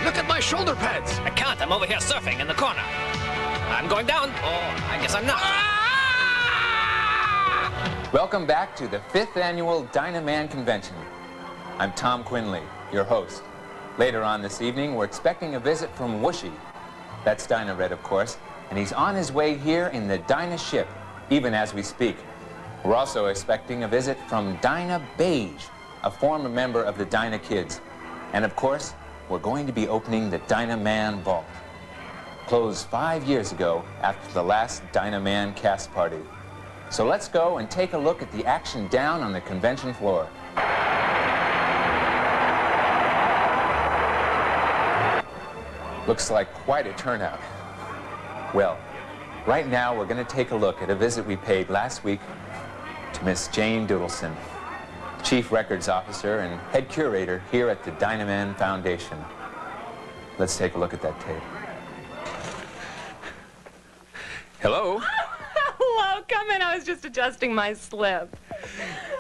Look at my shoulder pads. I can't. I'm over here surfing in the corner. I'm going down. Oh, I guess I'm not. Welcome back to the 5th annual Dynaman convention. I'm Tom Quinley, your host. Later on this evening, we're expecting a visit from Whooshy. That's Dyna Red, of course, and he's on his way here in the Dyna ship, even as we speak. We're also expecting a visit from Dyna Beige, a former member of the Dyna Kids. And of course, we're going to be opening the Dynaman Vault, closed 5 years ago after the last Dynaman cast party. So let's go and take a look at the action down on the convention floor. Looks like quite a turnout. Well, right now we're going to take a look at a visit we paid last week to Miss Jane Doodleson, Chief Records Officer and Head Curator here at the Dynaman Foundation. Let's take a look at that tape. Hello? Hello, come in. I was just adjusting my slip.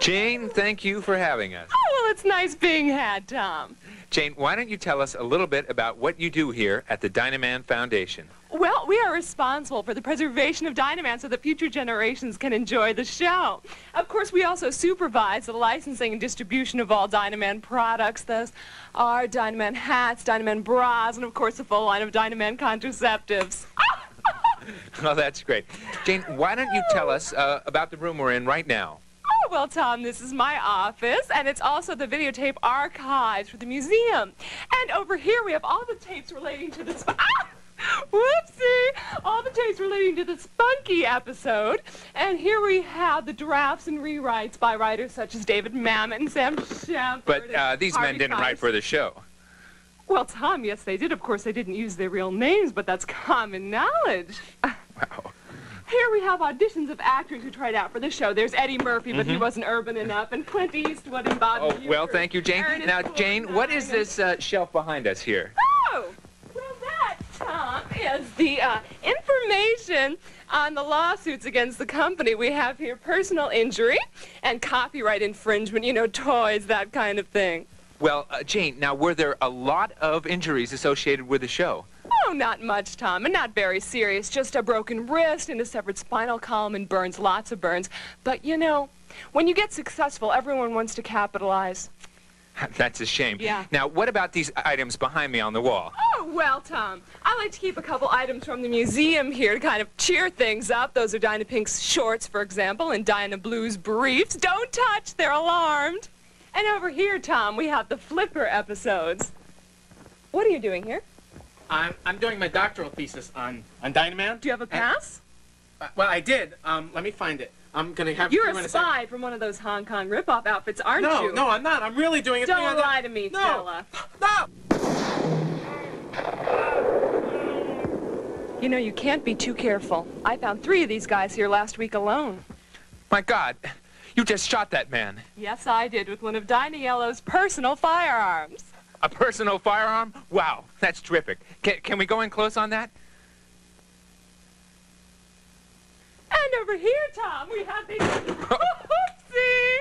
Jane, thank you for having us. Oh, well, it's nice being had, Tom. Jane, why don't you tell us a little bit about what you do here at the Dynaman Foundation? Well, we are responsible for the preservation of Dynaman so that future generations can enjoy the show. Of course, we also supervise the licensing and distribution of all Dynaman products. Those are Dynaman hats, Dynaman bras, and of course the full line of Dynaman contraceptives. Oh, that's great. Jane, why don't you tell us about the room we're in right now? Oh, well, Tom, this is my office, and it's also the videotape archives for the museum. And over here we have all the tapes relating to the... Whoopsie! All the tapes relating to the Spunky episode. And here we have the drafts and rewrites by writers such as David Mamet and Sam Shepard. But these men didn't write for the show. Well, Tom, yes, they did. Of course, they didn't use their real names, but that's common knowledge. Wow. Here we have auditions of actors who tried out for the show. There's Eddie Murphy, but he wasn't urban enough, and Clint Eastwood and Bob Oh, Newhart. well, thank you, Jane. Ernest Now, Jane, what is this shelf behind us here? Oh! Well, that, Tom, is the information on the lawsuits against the company. We have here personal injury and copyright infringement, you know, toys, that kind of thing. Well, Jane, now, were there a lot of injuries associated with the show? Oh, not much, Tom, and not very serious. Just a broken wrist and a severed spinal column and burns, lots of burns. But, you know, when you get successful, everyone wants to capitalize. That's a shame. Yeah. Now, what about these items behind me on the wall? Oh, well, Tom, I like to keep a couple items from the museum here to kind of cheer things up. Those are Dyna Pink's shorts, for example, and Dyna Blue's briefs. Don't touch, they're alarmed. And over here, Tom, we have the Flipper episodes. What are you doing here? I'm doing my doctoral thesis on Dynaman. Do you have a pass? Well, I did. Let me find it. I'm going to have... You're a spy from one of those Hong Kong rip-off outfits, aren't you? No, I'm not. I'm really doing it. Don't lie to me, fella. No! You know, you can't be too careful. I found 3 of these guys here last week alone. My God, you just shot that man. Yes, I did, with one of Dyna Yellow's personal firearms. A personal firearm? Wow, that's terrific. Can we go in close on that? And over here, Tom, we have these... Oopsie!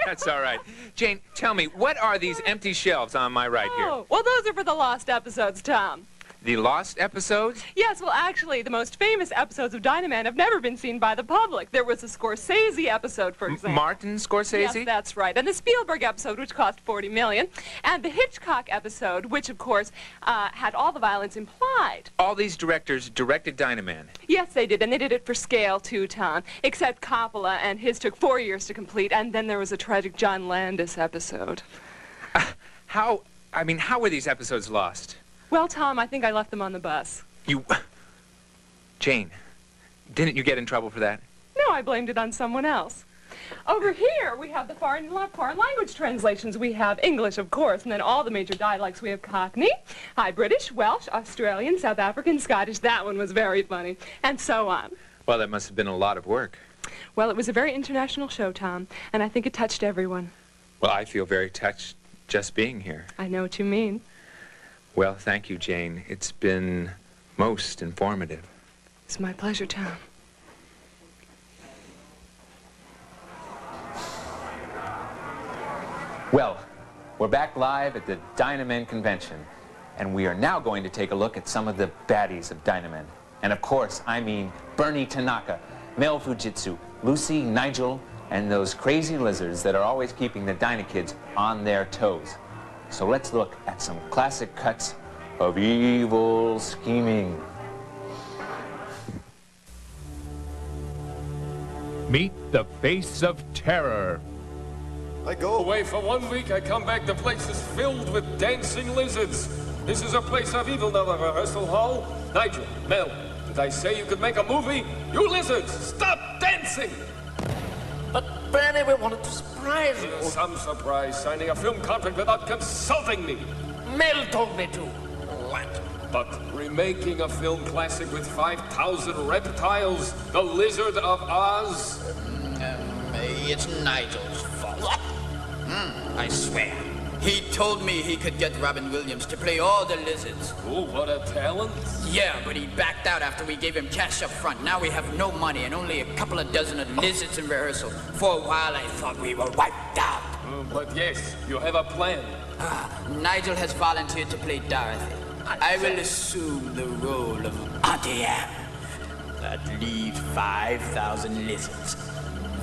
That's all right. Jane, tell me, what are these empty shelves on my right here? Oh, well, those are for the lost episodes, Tom. The lost episodes? Yes, well, actually, the most famous episodes of Dynaman have never been seen by the public. There was a Scorsese episode, for example. Martin Scorsese? Yes, that's right. And the Spielberg episode, which cost $40 million. And the Hitchcock episode, which, of course, had all the violence implied. All these directors directed Dynaman. Yes, they did, and they did it for scale, too, Tom. Except Coppola, and his took 4 years to complete, and then there was a tragic John Landis episode. How were these episodes lost? Well, Tom, I think I left them on the bus. Jane, didn't you get in trouble for that? No, I blamed it on someone else. Over here, we have the foreign language translations. We have English, of course, and then all the major dialects. We have Cockney, High British, Welsh, Australian, South African, Scottish. That one was very funny, and so on. Well, that must have been a lot of work. Well, it was a very international show, Tom, and I think it touched everyone. Well, I feel very touched just being here. I know what you mean. Well, thank you, Jane. It's been most informative. It's my pleasure, Tom. Well, we're back live at the Dynaman convention. and we are now going to take a look at some of the baddies of Dynaman. And of course, I mean Bernie Tanaka, Mel Fujitsu, Lucy, Nigel, and those crazy lizards that are always keeping the Dyna kids on their toes. So let's look at some classic cuts of evil scheming. Meet the face of terror. I go away for 1 week, I come back, the place is filled with dancing lizards. This is a place of evil, not a rehearsal hall. Nigel, Mel, did I say you could make a movie? You lizards, stop dancing! But Bernie, we wanted to surprise you. Some surprise, signing a film contract without consulting me. Mel told me to. What? But remaking a film classic with 5,000 reptiles, The Lizard of Oz? It's Nigel's fault. I swear. He told me he could get Robin Williams to play all the lizards. Oh, what a talent. Yeah, but he backed out after we gave him cash up front. Now we have no money and only a couple of dozen of lizards in rehearsal. For a while I thought we were wiped out. But yes, you have a plan. Nigel has volunteered to play Dorothy. I will assume the role of Auntie Anne. That leaves 5,000 lizards.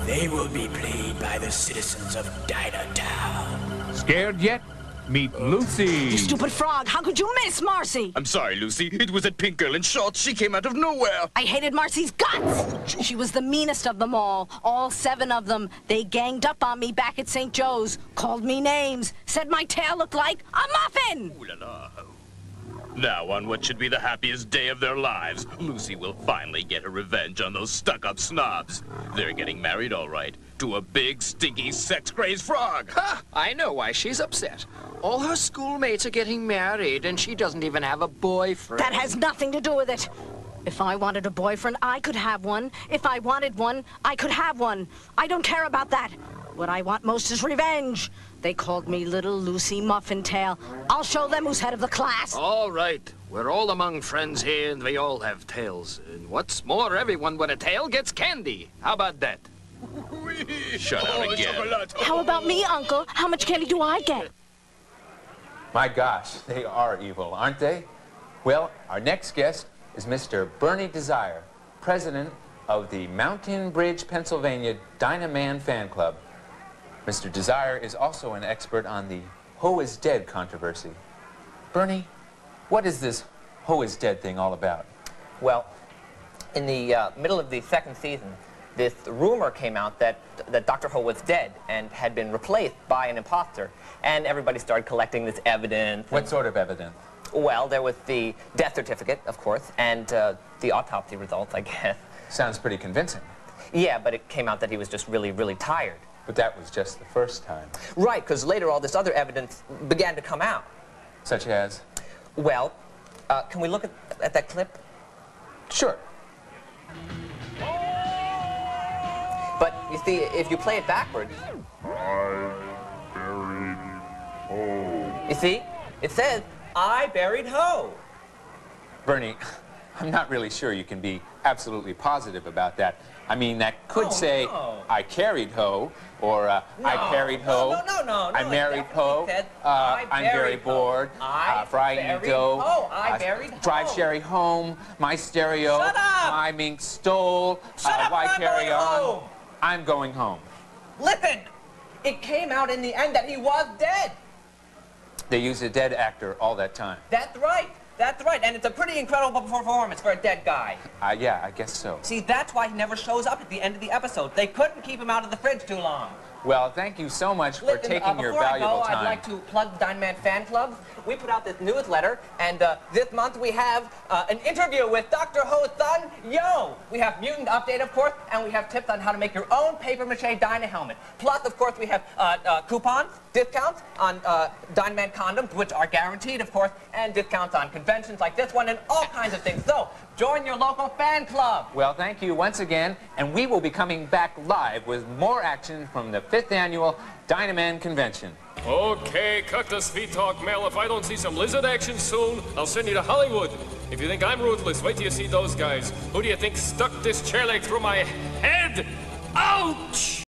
They will be played by the citizens of Dynatown. Scared yet? Meet Lucy. You stupid frog, how could you miss Marcy? I'm sorry, Lucy. It was that pink girl in shorts. She came out of nowhere. I hated Marcy's guts. She was the meanest of them all 7 of them. They ganged up on me back at St. Joe's, called me names, said my tail looked like a muffin. Ooh la la. Now, on what should be the happiest day of their lives, Lucy will finally get her revenge on those stuck-up snobs. They're getting married, all right, to a big, stinky, sex-crazed frog. Ha! I know why she's upset. All her schoolmates are getting married, and she doesn't even have a boyfriend. That has nothing to do with it. If I wanted a boyfriend, I could have one. If I wanted one, I could have one. I don't care about that. What I want most is revenge. They called me Little Lucy Muffintail. I'll show them who's head of the class. All right. We're all among friends here, and we all have tails. And what's more, everyone with a tail gets candy. How about that? Shut out again. How about me, Uncle? How much candy do I get? My gosh, they are evil, aren't they? Well, our next guest is Mr. Bernie Desire, president of the Mountain Bridge, Pennsylvania Dynaman fan club. Mr. Desire is also an expert on the Ho is Dead controversy. Bernie, what is this Ho is Dead thing all about? Well, in the middle of the 2nd season, this rumor came out that Dr. Ho was dead and had been replaced by an imposter, and everybody started collecting this evidence. What sort of evidence? Well, there was the death certificate, of course, and the autopsy results, I guess. Sounds pretty convincing. Yeah, but it came out that he was just really, really tired. But that was just the first time. Right, because later all this other evidence began to come out. Such as? Well, can we look at that clip? Sure. But, you see, if you play it backwards... I buried Ho. You see? It says, I buried Ho. Bernie, I'm not really sure you can be absolutely positive about that. I mean, that could say, no. I carried Ho, or No. I carried Ho, No. I married Ho, Said, I'm very bored, fry buried dough, Ho. I buried Ho. drive Sherry home, my stereo, Shut up! my mink stole, Shut up, why I'm carry going on? home. I'm going home. Listen, it came out in the end that he was dead. They used a dead actor all that time. That's right. That's right, and it's a pretty incredible performance for a dead guy. Yeah, I guess so. See, that's why he never shows up at the end of the episode. They couldn't keep him out of the fridge too long. Well, thank you so much for Listen, taking your before valuable I go, time. I'd like to plug the Dynaman fan club. We put out this newsletter, and this month we have an interview with Dr. Ho's son, Yo. We have Mutant Update, of course, and we have tips on how to make your own papier-mâché Dyna helmet. Plus, of course, we have coupons, discounts on Dynaman condoms, which are guaranteed, of course, and discounts on conventions like this one and all kinds of things. So, join your local fan club. Well, thank you once again, and we will be coming back live with more action from the 5th annual Dynaman convention. Okay, cut the sweet talk, Mel. If I don't see some lizard action soon, I'll send you to Hollywood. If you think I'm ruthless, wait till you see those guys. Who do you think stuck this chair leg through my head? Ouch!